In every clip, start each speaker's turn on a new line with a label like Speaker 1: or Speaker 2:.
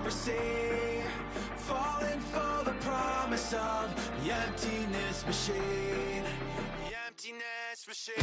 Speaker 1: ever see, falling for the promise of the emptiness machine. The emptiness machine.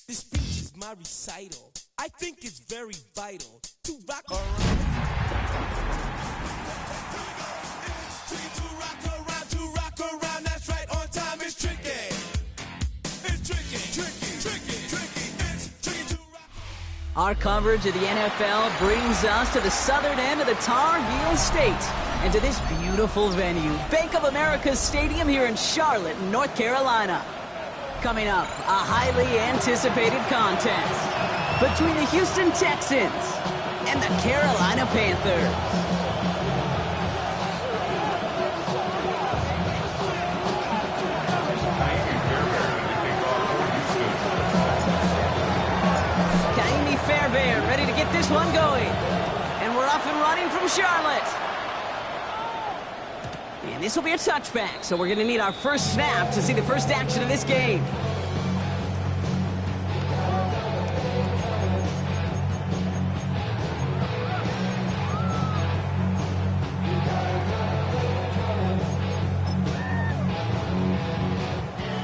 Speaker 2: This speech is my recital. I think it's very vital to rock around. To rock around, that's right, on time is tricky. It's tricky, it's tricky to rock.
Speaker 3: Our coverage of the NFL brings us to the southern end of the Tar Heel State and to this beautiful venue, Bank of America Stadium here in Charlotte, North Carolina. Coming up, a highly anticipated contest between the Houston Texans and the Carolina Panthers. Kaimi Fairbairn ready to get this one going. And we're off and running from Charlotte. And this will be a touchback, so we're going to need our first snap to see the first action of this game.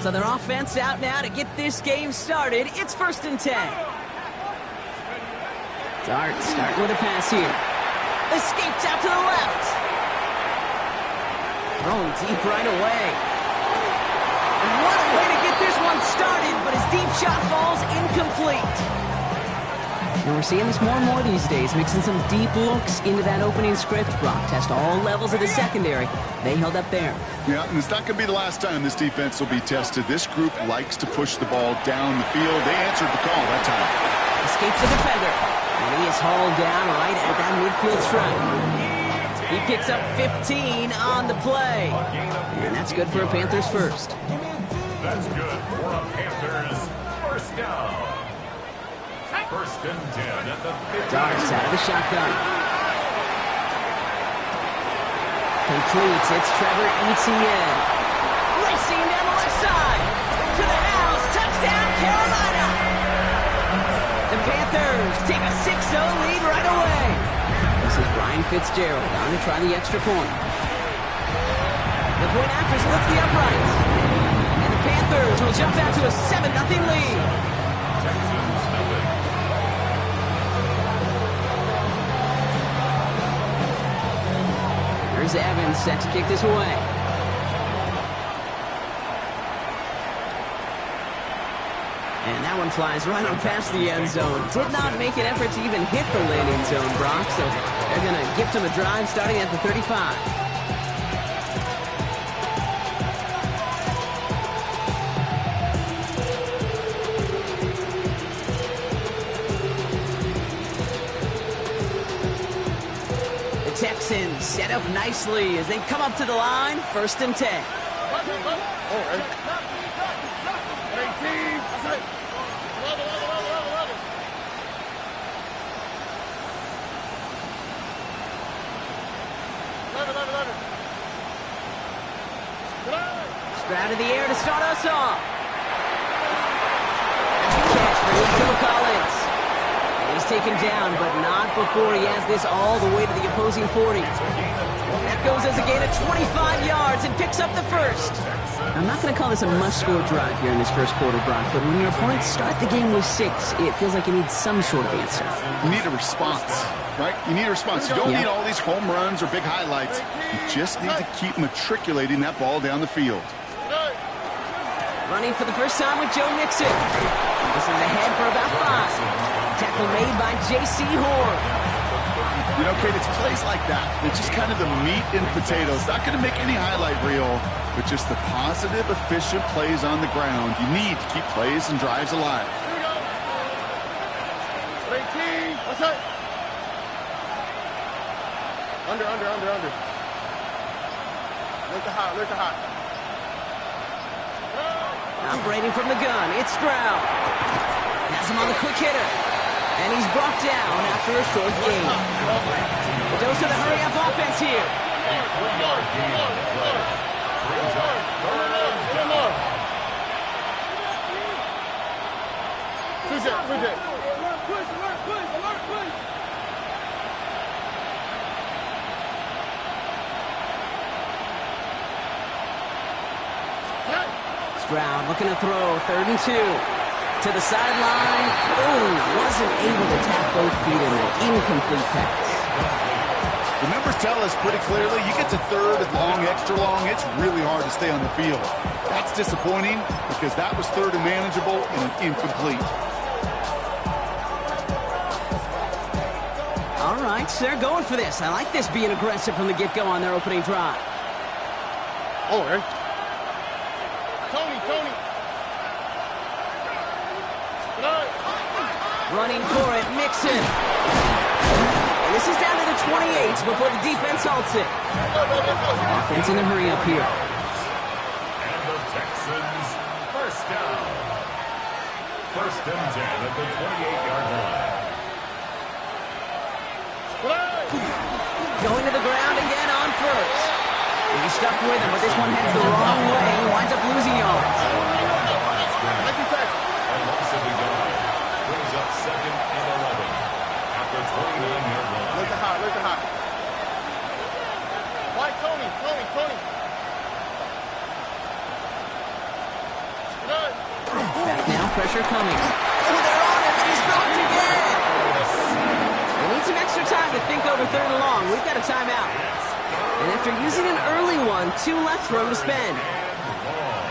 Speaker 3: So their offense out now to get this game started. It's 1st and 10. Dart starting with a pass here. Escapes out to the left. Thrown deep right away. And what a way to get this one started, but his deep shot falls incomplete. And we're seeing this more and more these days, mixing some deep looks into that opening script. Brock test all levels of the secondary. They held up there.
Speaker 4: Yeah, and it's not going to be the last time this defense will be tested. This group likes to push the ball down the field. They answered the call that time.
Speaker 3: Escapes the defender. And he is hauled down right at that midfield stripe. He picks up 15 on the play. And that's good for a Panthers first.
Speaker 5: That's good for a Panthers first down. 1st and 10 at the 50.
Speaker 3: Darts out of the shotgun. Completes. It's Trevor Etienne. Racing down the left side. To the house. Touchdown, Carolina. The Panthers take a 6-0 lead right away. This is Ryan Fitzgerald on to try the extra point. The point after splits the uprights. And the Panthers will jump out to a 7-0 lead.
Speaker 5: Texans nothing.
Speaker 3: Here's Evans set to kick this away. And that one flies right on past the end zone. Did not make an effort to even hit the landing zone, Brock, so they're going to gift him a drive starting at the 35. The Texans set up nicely as they come up to the line, 1st and 10. Out of the air to start us off. That's a catch for Nico Collins. And he's taken down, but not before he has this all the way to the opposing 40. That goes as a gain of 25 yards and picks up the first. I'm not going to call this a must-score drive here in this first quarter, Brock, but when your opponents start the game with 6, it feels like you need some sort of answer.
Speaker 4: You need a response, right? You need a response. You don't need all these home runs or big highlights. You just need to keep matriculating that ball down the field.
Speaker 3: Running for the first time with Joe Mixon. This is ahead for about 5. Tackle made by J.C. Horn.
Speaker 4: You know, Kate, it's plays like that. It's just kind of the meat and potatoes. Not going to make any highlight reel, but just the positive, efficient plays on the ground. You need to keep plays and drives alive.
Speaker 6: Here we go. 18. What's that? Under. Look the hot.
Speaker 3: Operating from the gun, it's Stroud. Has him on the quick hitter. And he's brought down after a short gain. A dose of the hurry-up offense here. Stroud looking to throw, 3rd and 2. To the sideline. Wasn't able to tap both feet in an incomplete pass.
Speaker 4: The numbers tell us pretty clearly, you get to 3rd and long, extra long, it's really hard to stay on the field. That's disappointing because that was 3rd and manageable and incomplete.
Speaker 3: All right, so they're going for this. I like this being aggressive from the get-go on their opening drive.
Speaker 6: Tony.
Speaker 3: Running for it, Mixon. And this is down to the 28 before the defense halts it. Offense in a hurry up here.
Speaker 5: And the Texans, first down. 1st and 10 at the 28-yard line.
Speaker 3: Going to the ground again on 1st. He's stuck with him, but this one heads the wrong way. He winds up losing yards.
Speaker 5: Brings up 2nd and 11 at the 29-yard line.
Speaker 6: Look at hot. Why Tony?
Speaker 3: Back now, pressure coming. They're on it, he's dropped again. We need some extra time to think over 3rd and long. We've got a timeout. And after using an early one, 2 left for him to spend.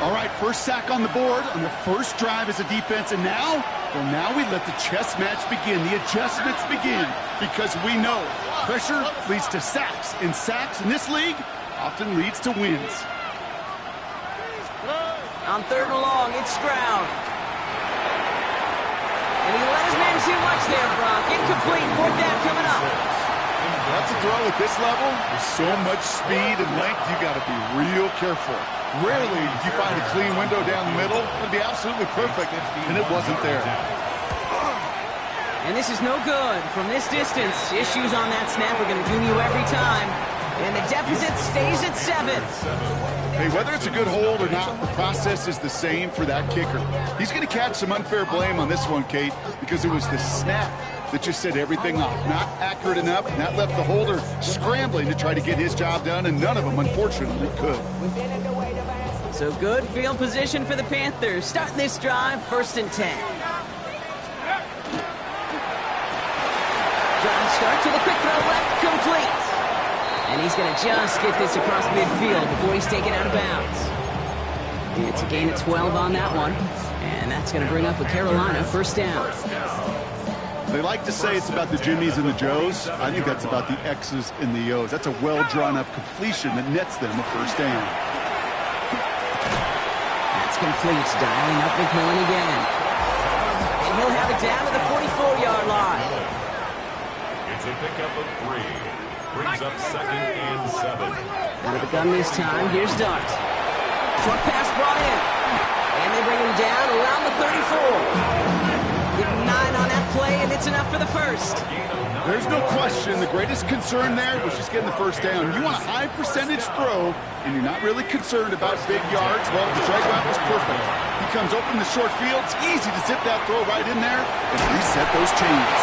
Speaker 4: All right, first sack on the board on the first drive as a defense, and now we let the chess match begin, the adjustments begin, because we know pressure leads to sacks, and sacks in this league often leads to wins.
Speaker 3: On 3rd and long, it's Stroud. And he let his man too much there, Brock. Incomplete, 4th down coming up.
Speaker 4: That's a throw at this level. With so much speed and length, you got to be real careful. Rarely do you find a clean window down the middle. It would be absolutely perfect, and it wasn't there.
Speaker 3: And this is no good. From this distance, issues on that snap are going to doom you every time. And the deficit stays at 7.
Speaker 4: Hey, whether it's a good hold or not, the process is the same for that kicker. He's going to catch some unfair blame on this one, Kate, because it was the snap that just set everything off. Not accurate enough, and that left the holder scrambling to try to get his job done, and none of them, unfortunately, could.
Speaker 3: So good field position for the Panthers. Starting this drive, 1st and 10. Drive start to the quick throw left, complete. And he's going to just get this across midfield before he's taken out of bounds. It's a gain of 12 on that one. And that's going to bring up a Carolina first down.
Speaker 4: They like to say it's about the Jimmies and the Joes. I think that's about the X's and the O's. That's a well-drawn-up completion that nets them a first down.
Speaker 3: That's complete. Dialing up McMillan again. And he'll have it down to the 44-yard line.
Speaker 5: It's a pickup of 3. Brings up 2nd and 7.
Speaker 3: Out of the gun this time. Here's Dart. Short pass brought in. And they bring him down around the 34. Get 9 on that play, and it's enough for the first.
Speaker 4: There's no question. The greatest concern there was just getting the first down. You want a high percentage throw, and you're not really concerned about big yards. Well, the drag route was perfect. He comes open the short field. It's easy to zip that throw right in there and reset those chains.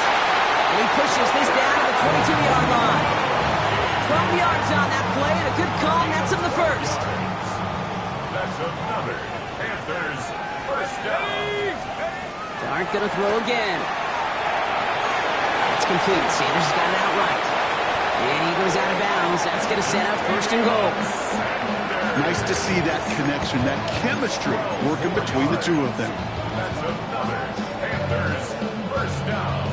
Speaker 3: And he pushes this down to the 22-yard line. 12 yards on that play, and a good call nets him the first.
Speaker 5: That's another Panthers first down.
Speaker 3: Dart gonna throw again. It's complete. Sanders has got it outright. And he goes out of bounds. That's gonna set up 1st and goal.
Speaker 4: Nice to see that connection, that chemistry working between the two of them.
Speaker 5: That's another Panthers first down.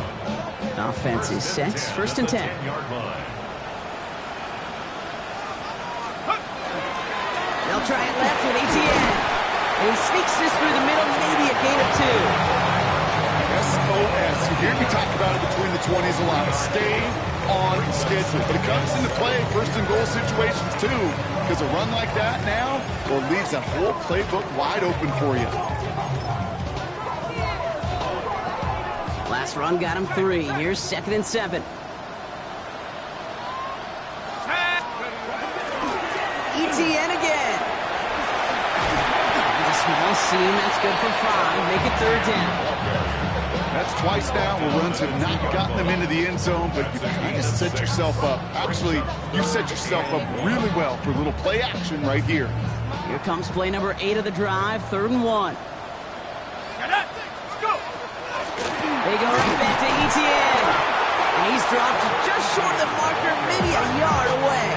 Speaker 3: Offense is set. 1st and 10.
Speaker 5: 10-yard line.
Speaker 3: They'll try it left with Etienne. And he sneaks this through the middle, maybe a gain of 2.
Speaker 4: SOS. You hear me talk about it between the 20s a lot. Stay on schedule. But it comes into play 1st and goal situations too. Because a run like that now, well, leaves that whole playbook wide open for you.
Speaker 3: Last run got him 3. Here's 2nd and 7. Etienne again. That's a small seam. That's good for 5. Make it 3rd down.
Speaker 4: That's twice now where runs have not gotten them into the end zone, but you kind of set yourself up. Actually, you set yourself up really well for a little play action right here.
Speaker 3: Here comes play number 8 of the drive, 3rd and 1. They go right back to Etienne. And he's dropped just short of the marker, maybe a yard away.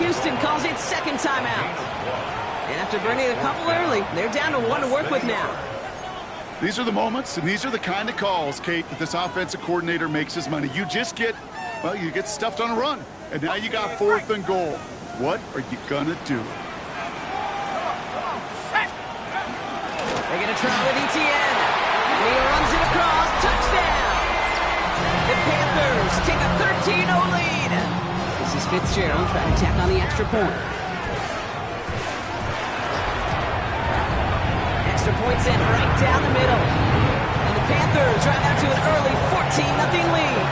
Speaker 3: Houston calls it 2nd timeout. And after burning a couple early, they're down to 1 to work with now.
Speaker 4: These are the moments, and these are the kind of calls, Kate, that this offensive coordinator makes his money. You just get, well, you get stuffed on a run, and now you got 4th and goal. What are you gonna do?
Speaker 3: They're gonna try with Etienne. And he runs it across, touchdown! The Panthers take a 13-0 lead. This is Fitzgerald trying to tack on the extra point. Extra point sent right down the middle. And the Panthers drive out to an early 14-0 lead.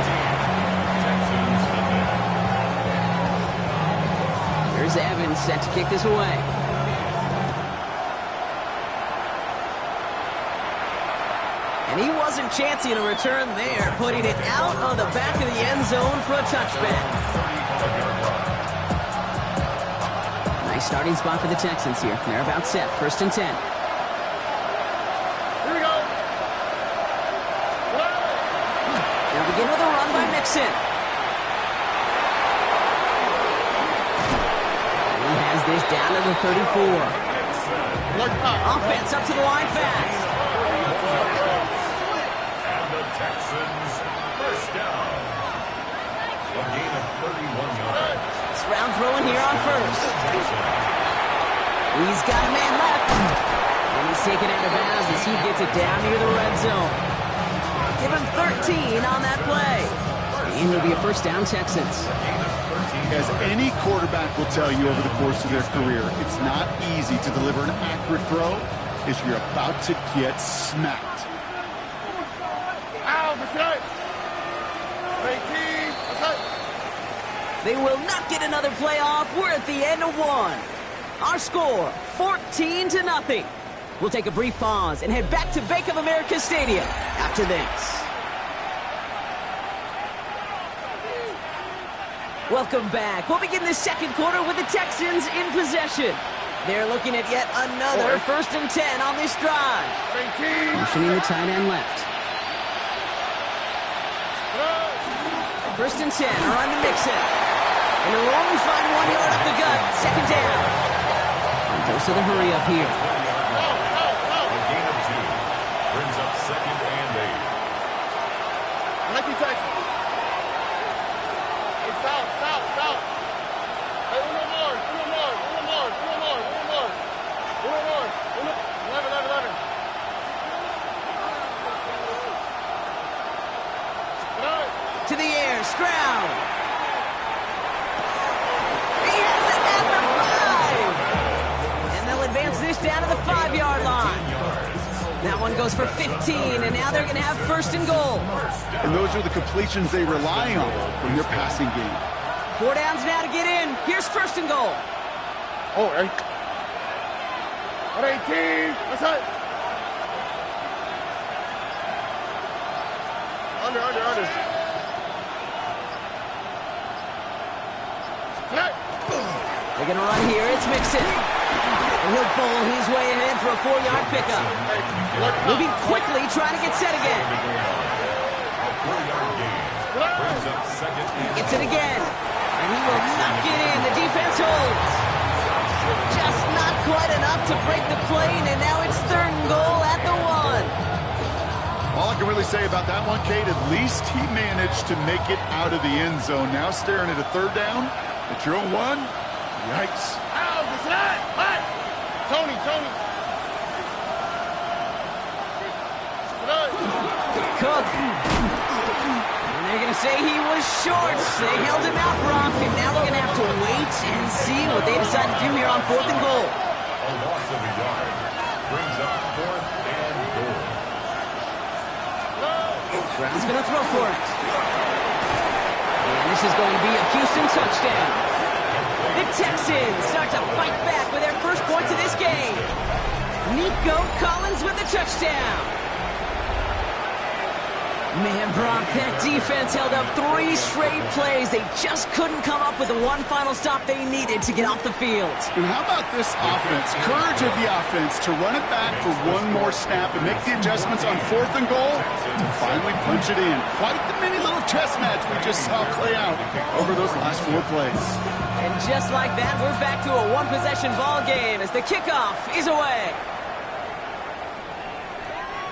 Speaker 3: Here's Evans set to kick this away. And he wasn't chancing a return there, putting it out of the back of the end zone for a touchback. Nice starting spot for the Texans here. They're about set. 1st and 10. Begin with a run by Mixon. And he has this down to the 34. Offense up to the line fast.
Speaker 5: And the Texans first down. A gain of 31 yards.
Speaker 3: It's round throwing here on 1st. He's got a man left. And he's taken out of bounds as he gets it down near the red zone. Give him 13 on that play. And it'll be a first down, Texans.
Speaker 4: As any quarterback will tell you over the course of their career, it's not easy to deliver an accurate throw if you're about to get smacked.
Speaker 3: They will not get another playoff. We're at the end of 1. Our score, 14-0. We'll take a brief pause and head back to Bank of America Stadium after this. Welcome back. We'll begin the 2nd quarter with the Texans in possession. They're looking at yet another 1st and 10 on this drive. Motioning the tight end left. 1st and 10, run to Mixon. And they'll only find 1 yard up the gut. Second down. And goes to the hurry up here.
Speaker 5: A gain of 2. Brings up 2nd and 8.
Speaker 6: 19 Texas. Hey, stop. Hey, uno more. 11.
Speaker 3: To the air, Stroud. He has it at the 5. And they'll advance this down to the 5-yard line. That one goes for 15, and now they're going to have 1st and goal.
Speaker 4: And those are the completions they rely on from their passing game.
Speaker 3: 4 downs now to get in. Here's 1st and goal.
Speaker 6: Oh, 18. What's that? Under.
Speaker 3: They're going to run here. It's Mixon. And he'll bowl his way ahead for a 4-yard pickup. Moving quickly, trying to get set again. Gets it again. And he will knock it in. The defense holds. Just not quite enough to break the plane, and now it's 3rd and goal at the 1.
Speaker 4: All I can really say about that one, Kate, at least he managed to make it out of the end zone. Now staring at a 3rd down at your own 1. Yikes.
Speaker 6: Ow, what's that? What? Tony.
Speaker 3: Cook. And they're going to say he was short. They held him out, Brock, and now we're going to have to wait and see what they decide to do here on 4th and goal.
Speaker 5: A loss of a yard. Brings up 4th and goal.
Speaker 3: Brown's going to throw for it. And this is going to be a Houston touchdown. The Texans start to fight back with their first points of this game. Nico Collins with the touchdown. Man, Brock, that defense held up 3 straight plays. They just couldn't come up with the one final stop they needed to get off the field.
Speaker 4: And how about this offense? Courage of the offense to run it back for one more snap and make the adjustments on 4th and goal to finally punch it in. Quite the mini little chess match we just saw play out over those last 4 plays.
Speaker 3: And just like that, we're back to a 1-possession ball game as the kickoff is away.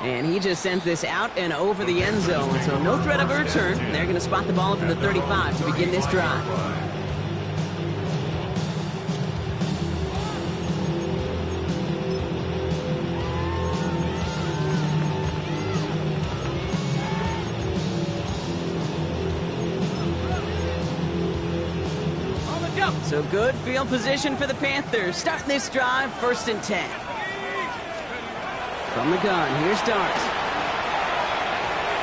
Speaker 3: And he just sends this out and over the end zone, so no threat of a return. They're going to spot the ball up in the 35 to begin this drive. So good field position for the Panthers. Starting this drive, 1st and 10. From the gun, here's Dart.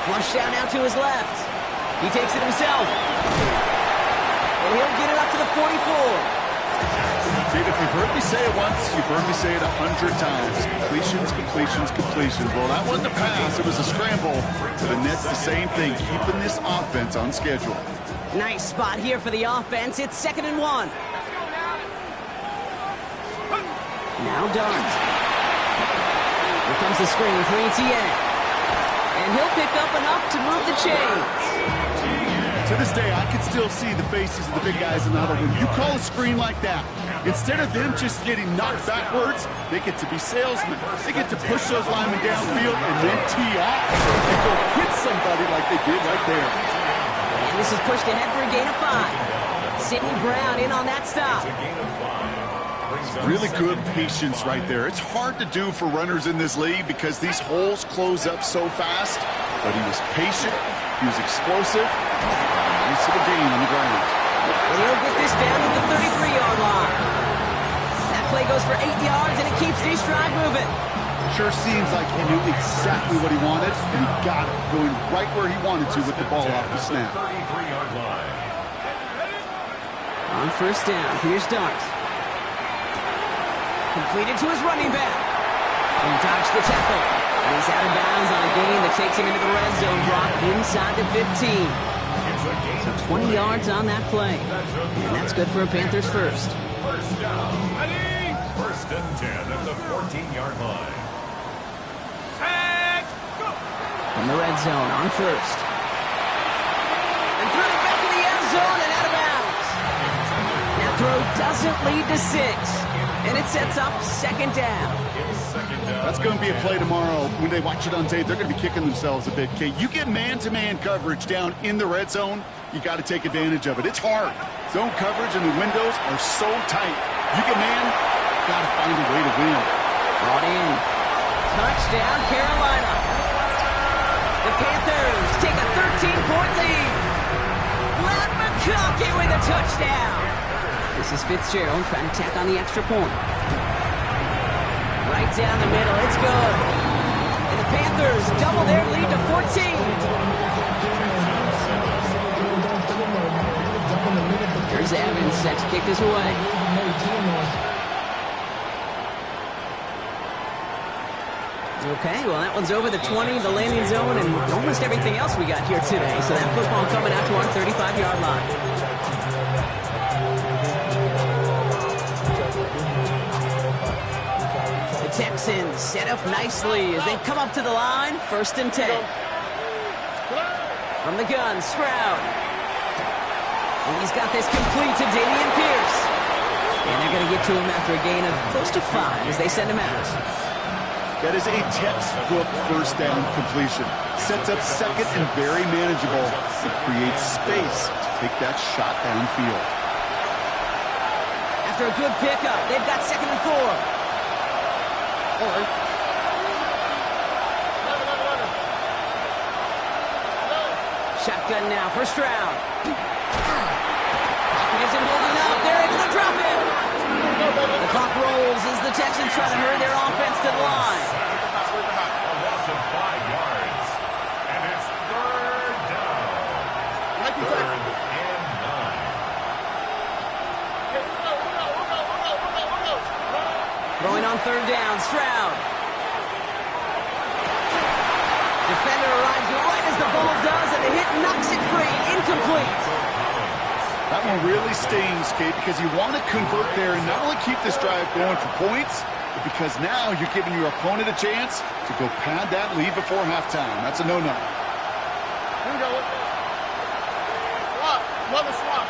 Speaker 3: Flush down now to his left. He takes it himself. And he'll get it up to the 44.
Speaker 4: Steve, if you've heard me say it once, you've heard me say it 100 times. Completions. Well, that wasn't a pass. It was a scramble. But the Nets, the same thing, keeping this offense on schedule.
Speaker 3: Nice spot here for the offense. It's 2nd and 1. Now Dart. Here comes the screen for ETN. And he'll pick up enough to move the chains.
Speaker 4: To this day, I can still see the faces of the big guys in the huddle. When you call a screen like that, instead of them just getting knocked backwards, they get to be salesmen. They get to push those linemen downfield and then tee off and go hit somebody like they did right there.
Speaker 3: And this is pushed ahead for a gain of 5. Sidney Brown in on that stop.
Speaker 4: Really good patience right there. It's hard to do for runners in this league because these holes close up so fast. But he was patient. He was explosive. Nice little gain on the ground.
Speaker 3: And he'll get this down to the 33-yard line. That play goes for 8 yards, and it keeps this drive moving.
Speaker 4: Sure seems like he knew exactly what he wanted, and he got it going right where he wanted to with the ball off the snap.
Speaker 5: 33-yard line.
Speaker 3: On 1st down, here's Dart. Completed to his running back. And he dodged the tackle. And he's out of bounds on a gain that takes him into the red zone block inside the 15. So 20 yards on that play. And that's good for a Panthers first.
Speaker 5: First down. 1st and 10 at the 14-yard line.
Speaker 3: From the red zone on 1st. And threw it back to the end zone and out of bounds. doesn't lead to 6. And it sets up second down.
Speaker 4: That's going to be a play tomorrow. When they watch it on tape, they're going to be kicking themselves a bit. Okay, you get man-to-man coverage down in the red zone, you got to take advantage of it. It's hard. Zone coverage and the windows are so tight. You get man, got to find a way to win.
Speaker 3: Brought in. Touchdown, Carolina. The Panthers take a 13-point lead. Matt McConkey with a touchdown. This is Fitzgerald trying to tack on the extra point. Right down the middle, it's good. And the Panthers double their lead to 14. Here's Evans set to kick this away. Okay, well, that one's over the 20, the landing zone, and almost everything else we got here today. So that football coming out to our 35-yard line. The Texans set up nicely as they come up to the line, 1st and 10. From the gun, Stroud. And he's got this complete to Dameon Pierce. And they're going to get to him after a gain of close to 5 as they send him out.
Speaker 4: That is a textbook first down completion. Sets up second and very manageable. It creates space to take that shot downfield.
Speaker 3: After a good pickup, they've got 2nd and 4. Shotgun now for Stroud. Pocket isn't holding up. They're able to drop it. The clock rolls as the Texans try to hurry their offense to the line.
Speaker 5: A loss of 5 yards. And it's 3rd down. 3rd and 9.
Speaker 3: Throwing on 3rd down, Stroud. Defender arrives right as the ball does, and the hit knocks it free. Incomplete.
Speaker 4: That one really stings, Kate, because you want to convert there and not only keep this drive going for points, but because now you're giving your opponent a chance to go pad that lead before halftime. That's a no-no.
Speaker 6: Here we go. Swap. Another swap.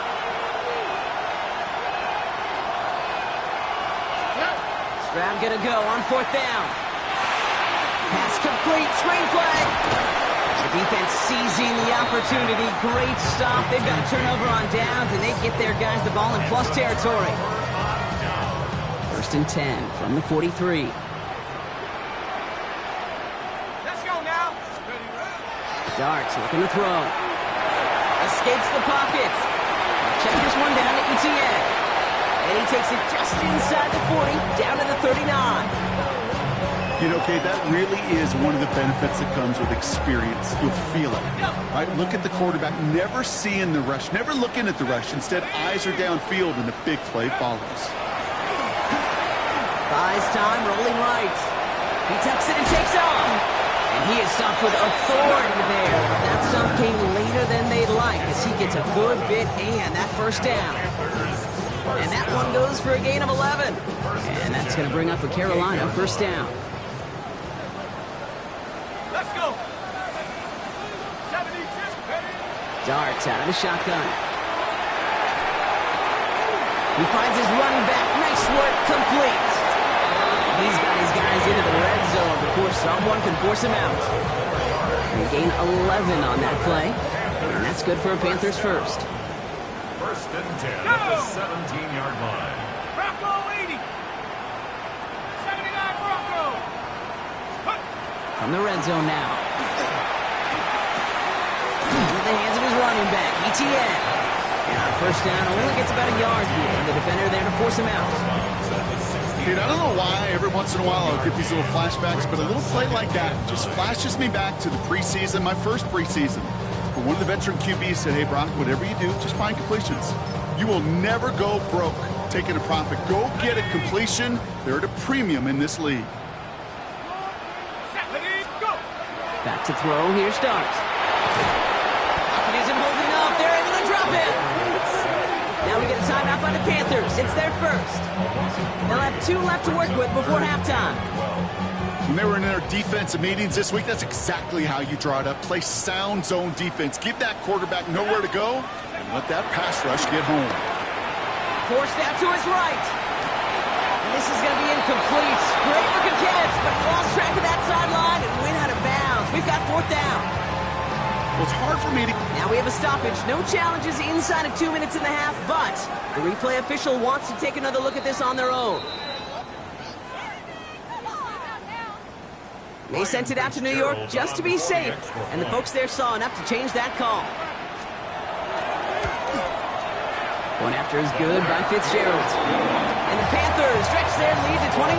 Speaker 3: Stroud gonna go on 4th down. Pass complete, screenplay. The defense seizing the opportunity. Great stop. They've got a turnover on downs, and they get their guys the ball in plus territory. 1st and 10 from the 43.
Speaker 2: Let's go now.
Speaker 3: Darts looking to throw. Escapes the pocket. Check this one down to ETN. And he takes it just inside the 40, down to the 39.
Speaker 4: You know, Kate, that really is one of the benefits that comes with experience. You'll feel it. Right? Look at the quarterback, never seeing the rush, never looking at the rush. Instead, eyes are downfield, and the big play follows.
Speaker 3: Buys time, rolling right. He tucks it and takes off. And he is stopped with authority there. But that stop came later than they'd like as he gets a good bit and that 1st down. And that one goes for a gain of 11. And that's going to bring up a Carolina 1st down.
Speaker 2: Let's go. 72.
Speaker 3: Darts out of the shotgun. He finds his running back. Nice work, complete. He's got his guys into the red zone before someone can force him out. They gain 11 on that play. And that's good for a Panthers 1st.
Speaker 5: 1st and 10 at the 17-yard line.
Speaker 2: Bronco 80. 79 Bronco.
Speaker 3: From the red zone now. Into the hands of his running back, ETN. And on 1st down, only gets about a yard here. And the defender there to force him out.
Speaker 4: Dude, I don't know why every once in a while I'll get these little flashbacks, but a little play like that just flashes me back to the preseason, my first preseason. But one of the veteran QBs said, hey, Brock, whatever you do, just find completions. You will never go broke taking a profit. Go get a completion. They're at a premium in this league.
Speaker 3: Back to throw. Here starts. Pocket isn't holding up. They're able to drop it. Now we get a timeout by the Panthers. It's their 1st. They'll have 2 left to work with before halftime.
Speaker 4: When they were in their defensive meetings this week, that's exactly how you draw it up. Play sound zone defense. Give that quarterback nowhere to go and let that pass rush get home.
Speaker 3: Forced out to his right. And this is going to be incomplete. Great looking catch, but he lost track of that sideline and went out of bounds. We've got 4th down.
Speaker 4: Well, it's hard for me to...
Speaker 3: Now we have a stoppage. No challenges inside of 2 minutes and a half, but the replay official wants to take another look at this on their own. They sent it out to New York just to be safe, and the folks there saw enough to change that call. One after is good by Fitzgerald. And the Panthers stretch their lead to 21.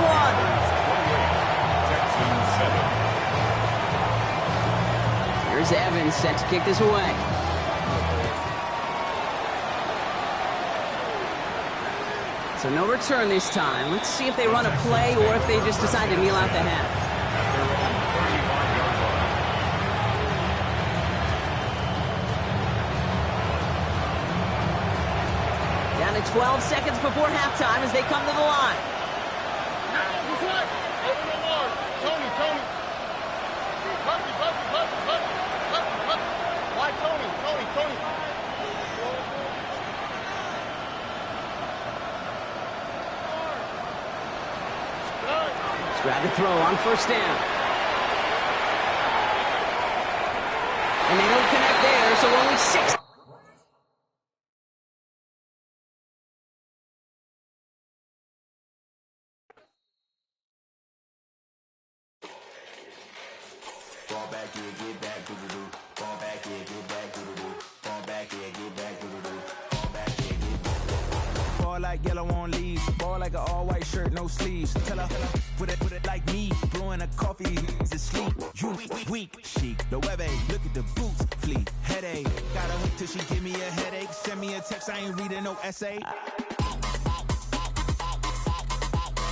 Speaker 3: Here's Evans set to kick this away. So no return this time. Let's see if they run a play or if they just decide to kneel out the half. Down to 12 seconds before halftime as they come to the line.
Speaker 6: Tony. Why Tony?
Speaker 3: Try to throw on 1st down. And they don't connect there, so only 6.
Speaker 1: Fall back here, get back, doo-doo-doo. Fall back here, get back, doo-doo-doo. Fall back here, get back, doo-doo-doo. Fall back here, get back.
Speaker 2: Ball like yellow on leaves. Ball like an all-white shirt, no sleeves. Tell her, put it like me. Blowing a coffee, he's asleep. You weak, chic. The web look at the boots, fleet. Headache. Gotta wait till she give me a headache. Send me a text, I ain't reading no essay.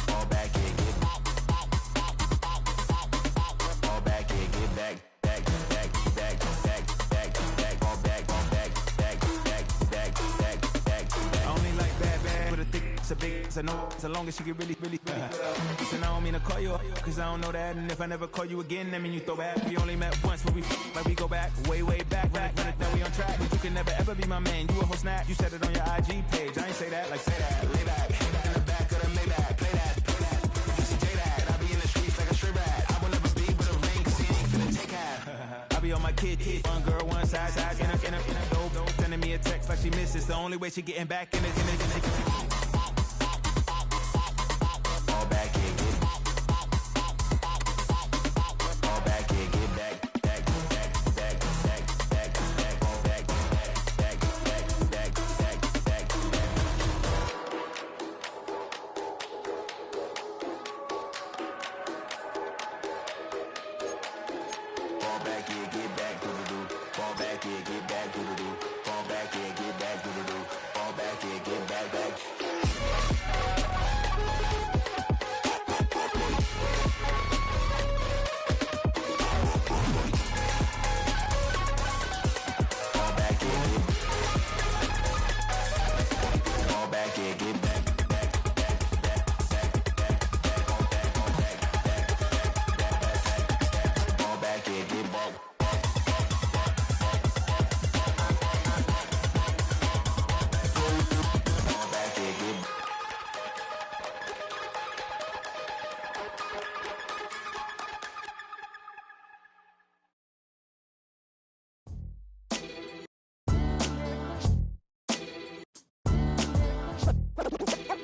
Speaker 1: Fall back here, get back. Fall back here, get back.
Speaker 2: It's a big, it's a no, so long as she get really Listen, I don't mean to call you up, cause I don't know that. And if I never call you again, that mean you throw back. We only met once, but like we go back, way back. Run it down, we on track. But you can never ever be my man. You a whole snap, you said it on your IG page. I ain't say that, like say that. Lay back, in the back of the Maybach. Play that. You see J-Dad, I be in the streets like a stray rat. I will never be with a ring, cause he ain't finna take half. I be on my kid, one girl, one side, in a dope, sending me a text like she misses. The only way she getting back in it.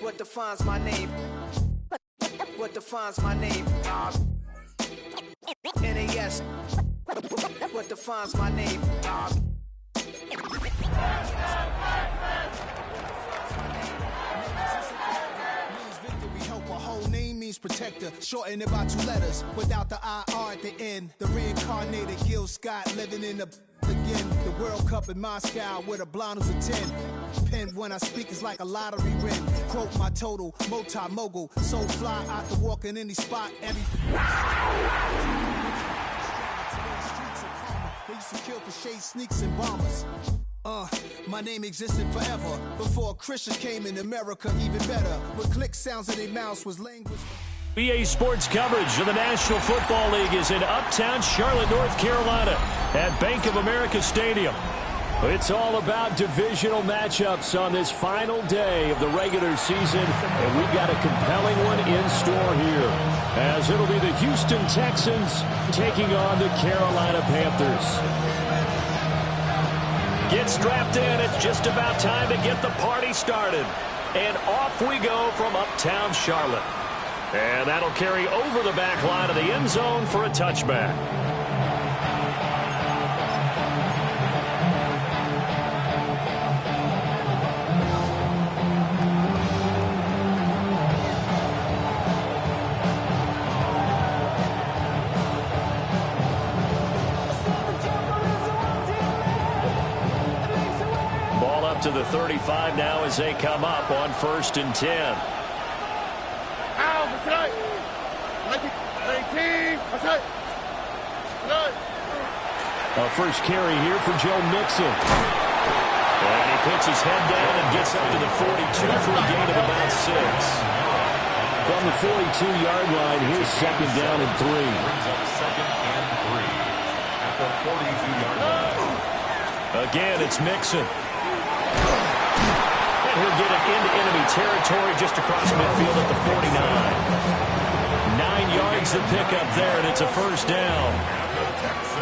Speaker 7: What defines my name? What defines my name? NAS. What defines my name?
Speaker 8: Her whole name means protector, shorten it by 2 letters, without the IR at the end. The reincarnated Gil Scott living in the again. The World Cup in Moscow with a blonde who's a 10. Pen when I speak is like a lottery win. Quote my total, multi-mogul, so fly out to walk in any spot. Every they used to kill for shade sneaks and bombers. My name existed forever before Christians came in America, even better. With click sounds in their mouths was language.
Speaker 9: BA Sports coverage of the National Football League is in uptown Charlotte, North Carolina at Bank of America Stadium. It's all about divisional matchups on this final day of the regular season, and we've got a compelling one in store here, as it'll be the Houston Texans taking on the Carolina Panthers. Get strapped in. It's just about time to get the party started. And off we go from uptown Charlotte. And that'll carry over the back line of the end zone for a touchback. To the 35 now as they come up on 1st and 10. First carry here for Joe Mixon. And he puts his head down and gets up to the 42 for a gain of about 6. From the 42-yard line, here's 2nd down and 3.
Speaker 5: Brings up 2nd and 3 at the 42-yard line.
Speaker 9: Again, it's Mixon. And he'll get it into enemy territory just across midfield at the 49. 9 yards to pick up there, and it's a 1st down.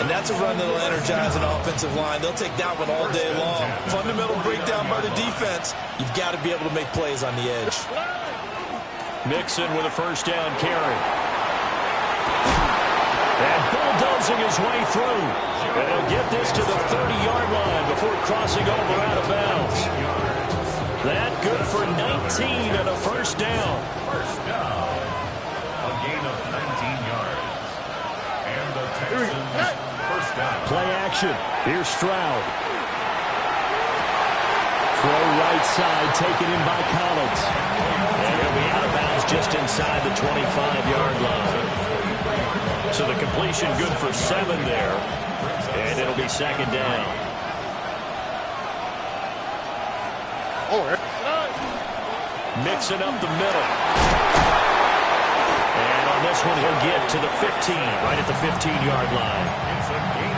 Speaker 10: And that's a run that'll energize an offensive line. They'll take that one all day long. Fundamental breakdown by the defense. You've got to be able to make plays on the edge.
Speaker 9: Mixon with a 1st down carry. And bulldozing his way through. And he'll get this to the 30-yard line before crossing over out of bounds. That good for 19 and a 1st down.
Speaker 5: 1st down. A gain of 19 yards. And the Texans 1st down.
Speaker 9: Play action. Here's Stroud. Throw right side, taken in by Collins. And he'll be out of bounds just inside the 25-yard line. So the completion good for 7 there. And it'll be 2nd down. Mixing up the middle. And on this one, he'll get to the 15, right at the 15-yard line.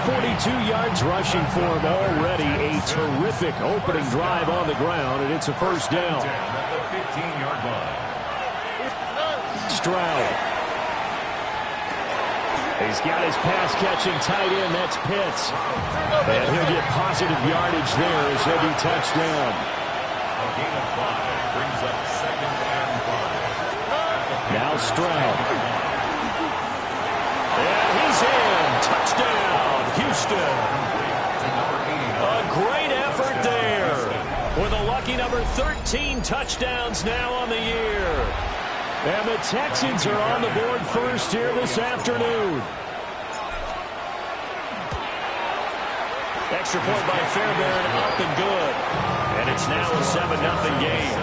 Speaker 9: 42 yards rushing for him already. A terrific opening drive on the ground, and it's a 1st down.
Speaker 5: At the 15-yard line.
Speaker 9: Stroud. He's got his pass-catching tight end. That's Pitts. And he'll get positive yardage there as he'll be touchdown.
Speaker 5: A gain of 5 brings up 2nd and 5.
Speaker 9: Now Stroud. And he's in. Touchdown, Houston. A great effort there. With a lucky number 13 touchdowns now on the year. And the Texans are on the board first here this afternoon. Extra point by Fairbairn, up and good. And it's now a 7-0 game.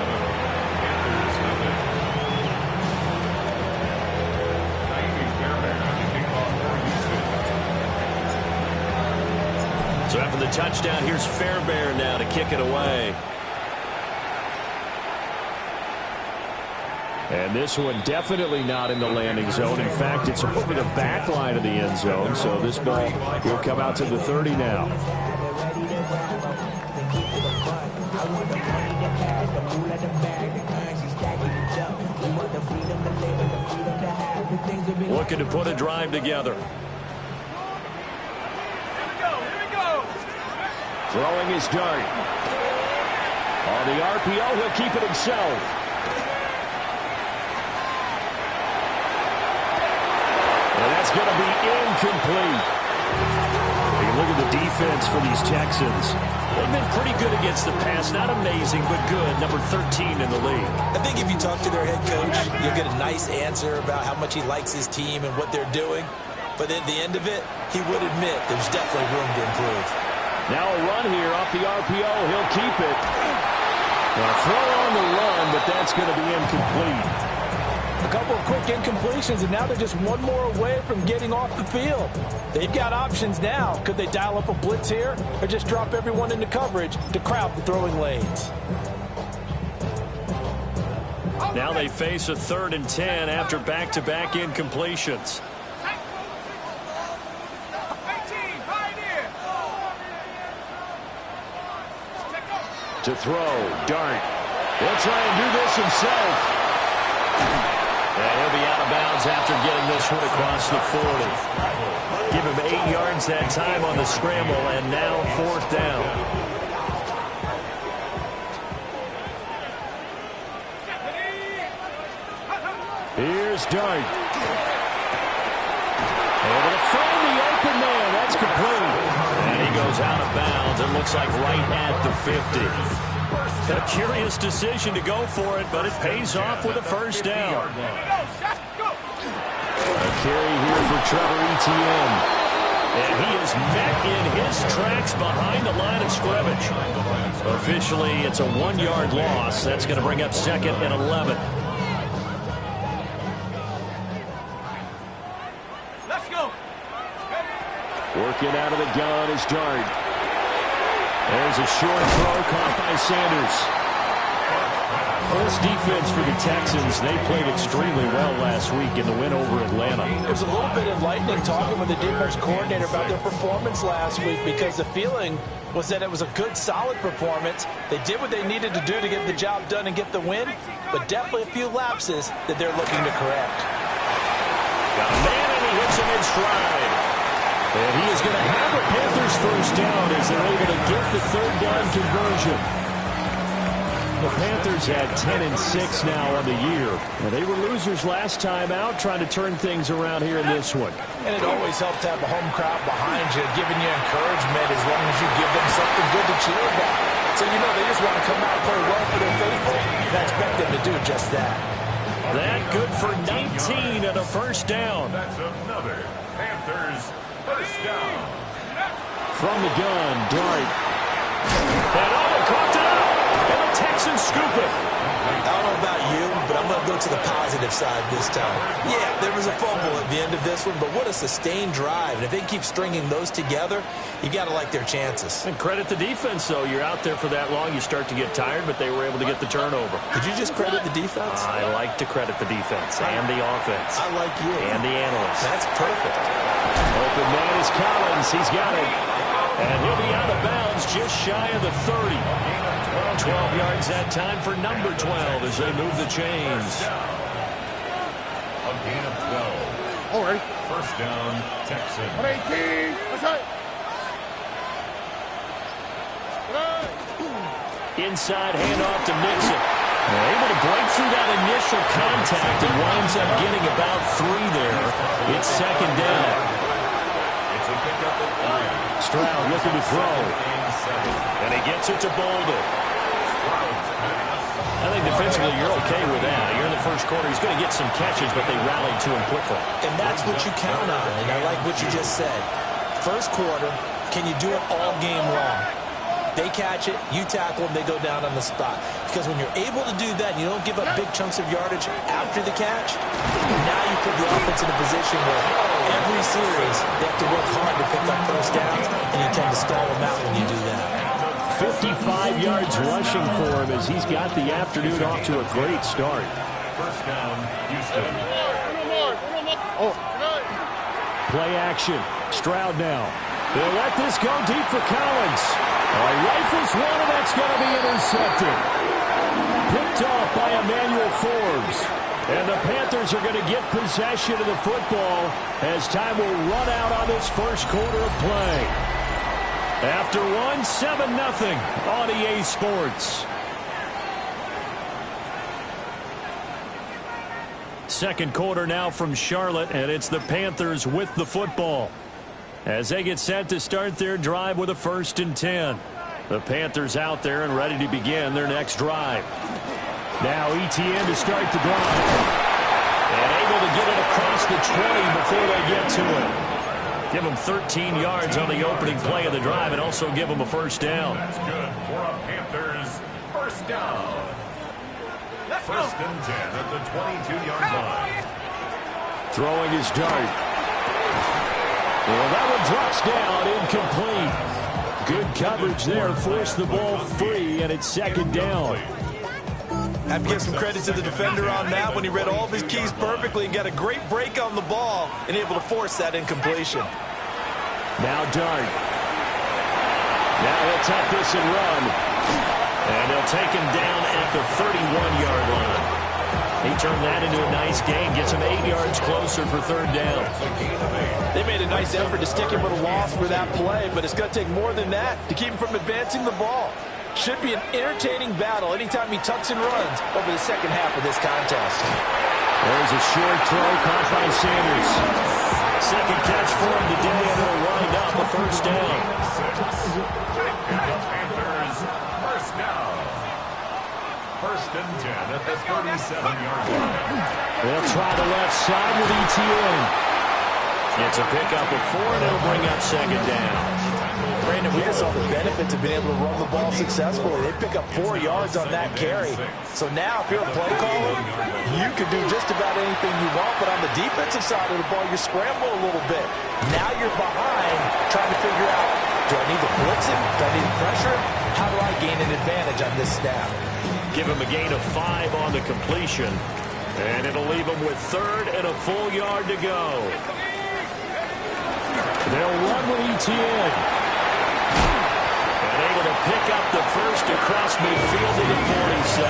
Speaker 9: So after the touchdown, here's Fairbairn now to kick it away. And this one definitely not in the landing zone. In fact, it's over the back line of the end zone. So this ball will come out to the 30 now. Looking to put a drive together. Throwing his dart. On the RPO, he'll keep it himself. And that's going to be incomplete. Hey, look at the defense for these Texans. They've been pretty good against the pass. Not amazing, but good. Number 13 in the league.
Speaker 10: I think if you talk to their head coach, you'll get a nice answer about how much he likes his team and what they're doing. But at the end of it, he would admit there's definitely room to improve.
Speaker 9: Now a run here off the RPO. He'll keep it. A throw on the run, but that's going to be incomplete.
Speaker 11: A couple of quick incompletions, and now they're just one more away from getting off the field. They've got options now. Could they dial up a blitz here or just drop everyone into coverage to crowd the throwing lanes?
Speaker 9: Now they face a 3rd and 10 after back-to-back incompletions. To throw, Dart. He'll try and do this himself. And he'll be out of bounds after getting this one across the 40. Give him 8 yards that time on the scramble, and now 4th down. Here's Dart. Able to find the open man. That's complete. And he goes out of bounds. It looks like right at the 50. A curious decision to go for it, but it pays off with a first down. A carry here for Trevor Etienne. And he is met in his tracks behind the line of scrimmage. Officially, it's a 1-yard loss. That's going to bring up 2nd and 11. Working out of the gun is Dart. There's a short throw caught by Sanders. This defense for the Texans, they played extremely well last week in the win over Atlanta.
Speaker 11: It was a little bit enlightening talking with the defense coordinator about their performance last week, because the feeling was that it was a good, solid performance. They did what they needed to do to get the job done and get the win, but definitely a few lapses that they're looking to correct.
Speaker 9: Got a man, and he hits him in stride. And he is going to have a Panthers first down as they're able to get the 3rd down conversion. The Panthers had 10-6 now on the year. And they were losers last time out, trying to turn things around here in this one.
Speaker 11: And it always helps to have a home crowd behind you, giving you encouragement as long as you give them something good to cheer about. So, you know, they just want to come out and play well for their faithful, and I expect them to do just that.
Speaker 9: That good for 19 and a first down.
Speaker 5: That's another Panthers first down.
Speaker 9: From the gun, Dart. And they caught it up. And the Texans scoop it.
Speaker 10: I don't know about you, but I'm going to go to the positive side this time. Yeah, there was a fumble at the end of this one, but what a sustained drive. And if they keep stringing those together, you got to like their chances.
Speaker 9: And credit the defense, though. You're out there for that long, you start to get tired, but they were able to get the turnover.
Speaker 10: Did you just credit the defense?
Speaker 9: I like to credit the defense and the offense.
Speaker 10: I like you.
Speaker 9: And the analysts.
Speaker 10: That's perfect.
Speaker 9: Open man is Collins. He's got it. And he'll be out of bounds just shy of the 30. 12 yards that time for number 12 as they move the chains.
Speaker 5: A gain of 12.
Speaker 6: All right.
Speaker 5: First down, Texans.
Speaker 6: 118. That's right.
Speaker 9: Inside handoff to Mixon. They're able to break through that initial contact and winds up getting about 3 there. It's 2nd down.
Speaker 5: It's a pickup at 3.
Speaker 9: Stroud looking to throw. And he gets it to Bolden. I think defensively you're okay with that. You're in the first quarter. He's going to get some catches, but they rallied to him quickly.
Speaker 10: And that's what you count on, and I like what you just said. First quarter, can you do it all game long? They catch it, you tackle them, they go down on the spot. Because when you're able to do that, and you don't give up big chunks of yardage after the catch, now you put the offense in a position where every series they have to work hard to pick up first downs, and you tend to stall them out when you do that.
Speaker 9: 55 yards rushing for him as he's got the afternoon off to a great start.
Speaker 5: First down, Houston.
Speaker 9: Play action. Stroud now. They'll let this go deep for Collins. Rifles one, and that's going to be intercepted. Picked off by Emmanuel Forbes. And the Panthers are going to get possession of the football as time will run out on this first quarter of play. After one, 7-0 on EA Sports. Second quarter now from Charlotte, and it's the Panthers with the football as they get set to start their drive with a 1st and 10. The Panthers out there and ready to begin their next drive. Now Etienne to start the drive. And able to get it across the 20 before they get to it. Give them 13 yards on the opening play of the drive and also give them a first down.
Speaker 5: That's good for a Panthers first down. First and 10 at the 22-yard line.
Speaker 9: Throwing his Dart. Well, that one drops down, incomplete. Good coverage there, forced the ball free, and it's 2nd down.
Speaker 10: I have to give some credit to the defender on that when he read all of his keys perfectly and got a great break on the ball and able to force that incompletion.
Speaker 9: Now Dart. Now he'll tuck this and run. And taken down at the 31-yard line. He turned that into a nice gain, gets him 8 yards closer for third down.
Speaker 11: They made a nice effort to stick him with a loss for that play, but it's going to take more than that to keep him from advancing the ball. Should be an entertaining battle anytime he tucks and runs over the second half of this contest.
Speaker 9: There's a short throw caught by Sanders. Second catch for him today, and it'll wind up a first down.
Speaker 5: First down. First and 10 at the 37-yard line.
Speaker 9: They'll try the left side with ETN. It's a pickup of 4, and it'll bring up second down.
Speaker 11: Brandon, we just saw the benefits of being able to run the ball successfully. They pick up 4 yards on that carry. So now, if you're a play caller, you can do just about anything you want, but on the defensive side of the ball, you scramble a little bit. Now you're behind, trying to figure out, do I need to blitz him? Do I need to pressure him? How do I gain an advantage on this snap?
Speaker 9: Give him a gain of 5 on the completion, and it'll leave him with third and a full yard to go. They'll run with ETN. And able to pick up the first across midfield to the 47.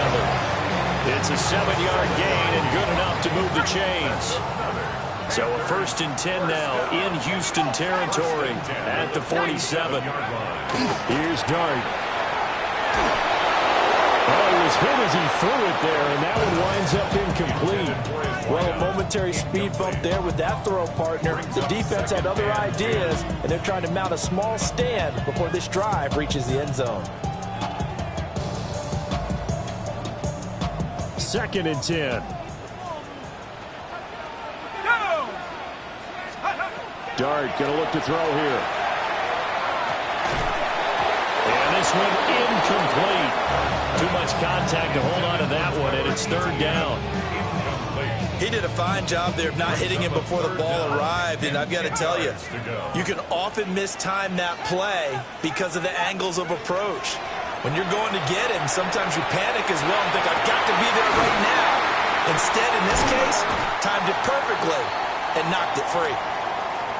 Speaker 9: It's a 7-yard gain and good enough to move the chains. So a first and 10 now in Houston territory at the 47. Here's Dart. Oh, it was hit as he threw it there, and that one winds up incomplete.
Speaker 11: Well, a momentary speed bump there with that throw, partner. The defense had other ideas, and they're trying to mount a small stand before this drive reaches the end zone.
Speaker 9: Second and 10. Dart going to look to throw here. And this one incomplete. Too much contact to hold on to that one, and it's third down.
Speaker 10: He did a fine job there of not hitting him before the ball arrived, and I've got to tell you, you can often mistime that play because of the angles of approach. When you're going to get him, sometimes you panic as well and think, I've got to be there right now. Instead, in this case, timed it perfectly and knocked it free.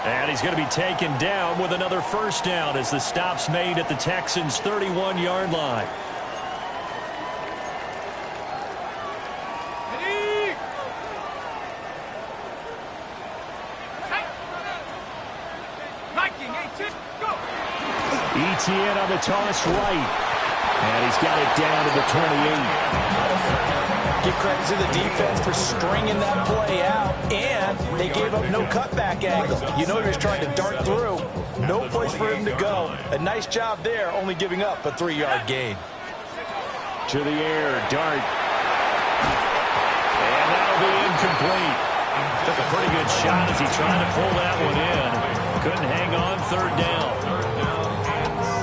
Speaker 9: And he's going to be taken down with another first down as the stop's made at the Texans' 31-yard line. ETN on the toss right. And he's got it down to the 28.
Speaker 11: Give credit to the defense for stringing that play out, and they gave up no cutback angle. You know you're just trying to dart through. No place for him to go. A nice job there, only giving up a 3-yard gain.
Speaker 9: To the air, Dart. And that'll be incomplete. Took a pretty good shot as he tried to pull that one in. Couldn't hang on third down.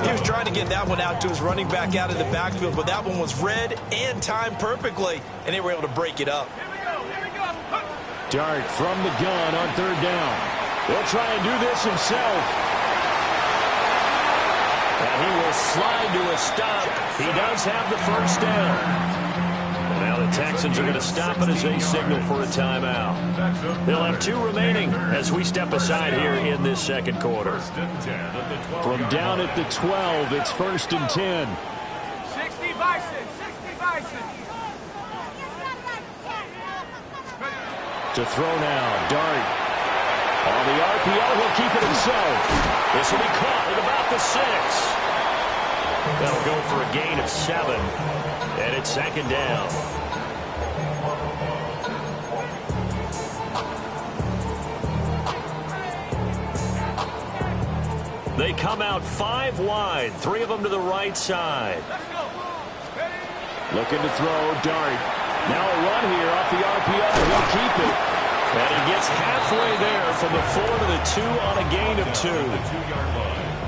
Speaker 10: He was trying to get that one out to his running back out of the backfield, but that one was read and timed perfectly, and they were able to break it up.
Speaker 9: Dart from the gun on third down. He'll try and do this himself. And he will slide to a stop. He does have the first down. Now the Texans are going to stop it as they signal for a timeout. They'll have 2 remaining as we step aside here in this second quarter. From down at the 12, it's first and 10.
Speaker 6: 60 Bison, 60 Bison.
Speaker 9: To throw now, Dart. On the RPO, he'll keep it himself. This will be caught at about the 6. That'll go for a gain of 7. And it's second down. They come out 5 wide, 3 of them to the right side. Looking to throw, Dart. Now a run here off the RPO. He'll keep it. And he gets halfway there from the 4 to the 2 on a gain of 2.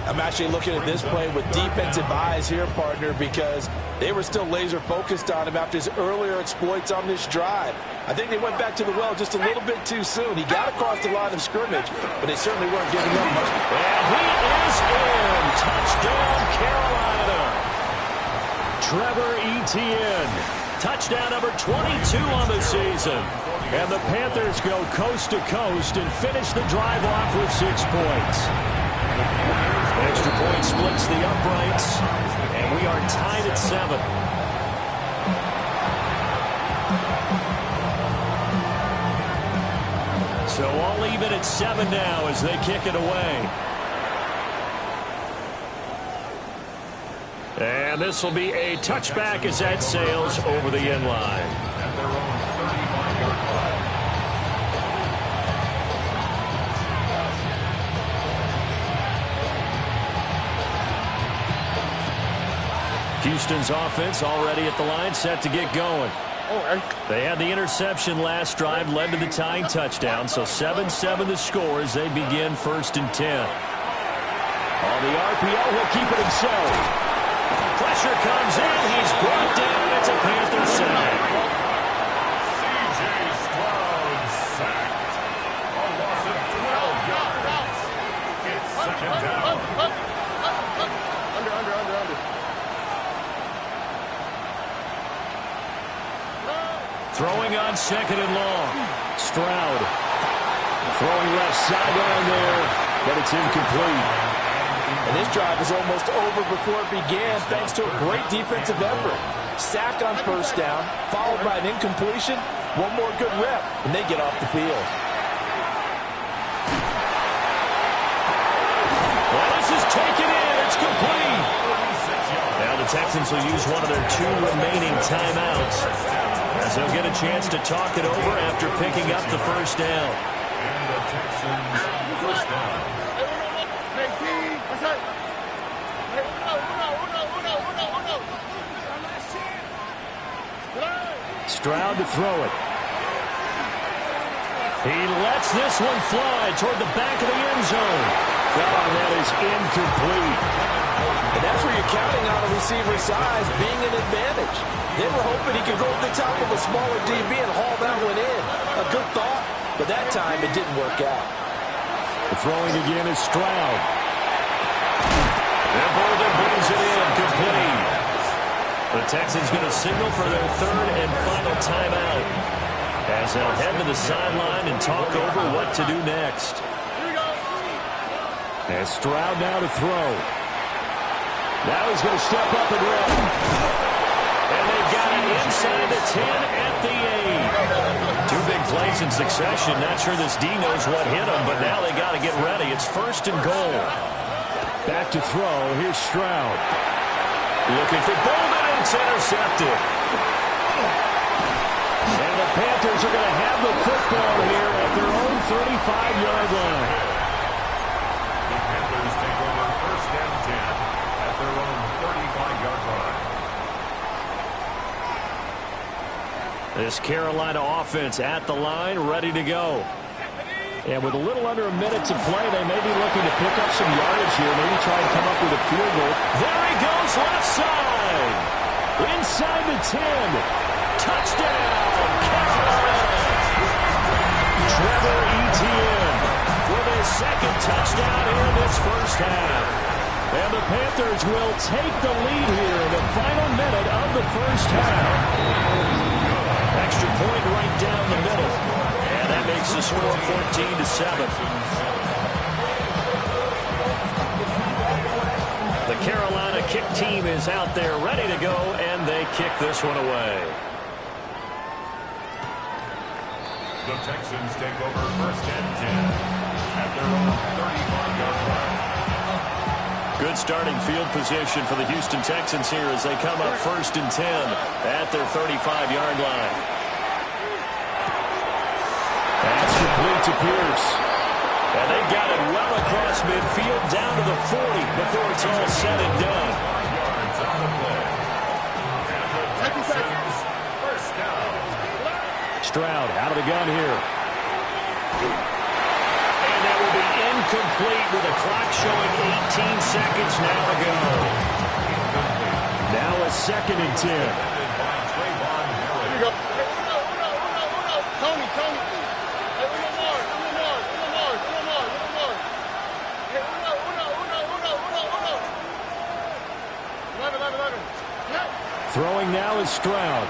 Speaker 11: I'm actually looking at this play with defensive eyes here, partner, because they were still laser focused on him after his earlier exploits on this drive. I think they went back to the well just a little bit too soon. He got across the line of scrimmage, but they certainly weren't giving up much.
Speaker 9: And he is in. Touchdown, Carolina. Trevor Etienne. Touchdown number 22 on the season. And the Panthers go coast to coast and finish the drive off with 6 points. Extra point splits the uprights, and we are tied at 7. So all even at 7 now as they kick it away. And this will be a touchback as that sails over the end line.
Speaker 5: At their own 35-yard line.
Speaker 9: Houston's offense already at the line, set to get going. They had the interception last drive, led to the tying touchdown, so 7-7 the score as they begin 1st and 10. On the RPO, he'll keep it himself. Pressure comes in, he's brought down, it's a Panther sack.
Speaker 5: C.J. Stroud sacked. A loss of 12 yards. It's 2nd down.
Speaker 6: Under.
Speaker 9: Throwing on 2nd and long. Stroud throwing left sideline there, but it's incomplete.
Speaker 11: And this drive is almost over before it began thanks to a great defensive effort. Sack on 1st down, followed by an incompletion. One more good rep, and they get off the field.
Speaker 9: Well, this is taken in. It's complete. Now the Texans will use one of their 2 remaining timeouts as they'll get a chance to talk it over after picking up the 1st down.
Speaker 5: And the Texans 1st down.
Speaker 9: Stroud to throw it. He lets this one fly toward the back of the end zone. Oh, that is incomplete.
Speaker 11: And that's where you're counting on a receiver's size being an advantage. They were hoping he could go to the top of a smaller DB and haul that one in. A good thought, but that time it didn't work out.
Speaker 9: The throwing again is Stroud. And Bolden brings it in, complete. The Texans going to signal for their 3rd and final timeout as they'll head to the sideline and talk over what to do next. And Stroud now to throw. Now he's going to step up and run. And they've got it inside the 10 at the 8. 2 big plays in succession. Not sure this D knows what hit him, but now they got to get ready. It's 1st and goal. Back to throw. Here's Stroud. Looking for Bolden. It's intercepted. And the Panthers are going to have the football here at their own 35-yard line.
Speaker 5: The Panthers take over 1st and 10 at their own 35-yard line.
Speaker 9: This Carolina offense at the line, ready to go. And with a little under a minute to play, they may be looking to pick up some yardage here, maybe try and come up with a field goal. There he goes, left side. Inside the 10. Touchdown, Carolina. Trevor Etienne with his 2nd touchdown here in this 1st half. And the Panthers will take the lead here in the final minute of the 1st half. Extra point right down the middle. And that makes the score 14-7. The Carolina kick team is out there ready to go, and they kick this one away.
Speaker 5: The Texans take over 1st and 10 at their own 35-yard line.
Speaker 9: Good starting field position for the Houston Texans here as they come up 1st and 10 at their 35-yard line. That's complete to Pierce. And they got it well across midfield down to the 40 before it's all said and done.
Speaker 5: Yards on the play. And the Texans 1st down.
Speaker 9: Stroud out of the gun here. And that will be incomplete with the clock showing 18 seconds now to go. Now a 2nd and 10.
Speaker 6: Here you go. Tony.
Speaker 9: Throwing now is Stroud.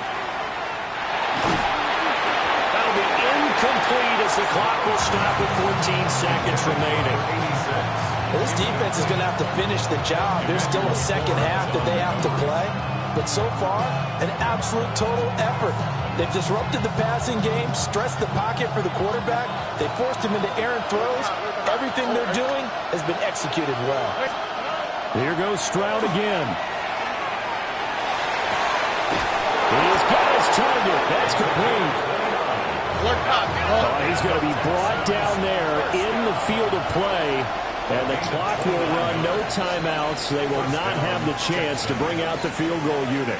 Speaker 9: That'll be incomplete as the clock will stop with 14 seconds remaining.
Speaker 11: This defense is going to have to finish the job. There's still a 2nd half that they have to play. but so far, an absolute total effort. They've disrupted the passing game, stressed the pocket for the quarterback. They forced him into errant throws. Everything they're doing has been executed well.
Speaker 9: Here goes Stroud again. He's got his target. That's complete. He's going to be brought down there in the field of play. And the clock will run, no timeouts. They will not have the chance to bring out the field goal unit.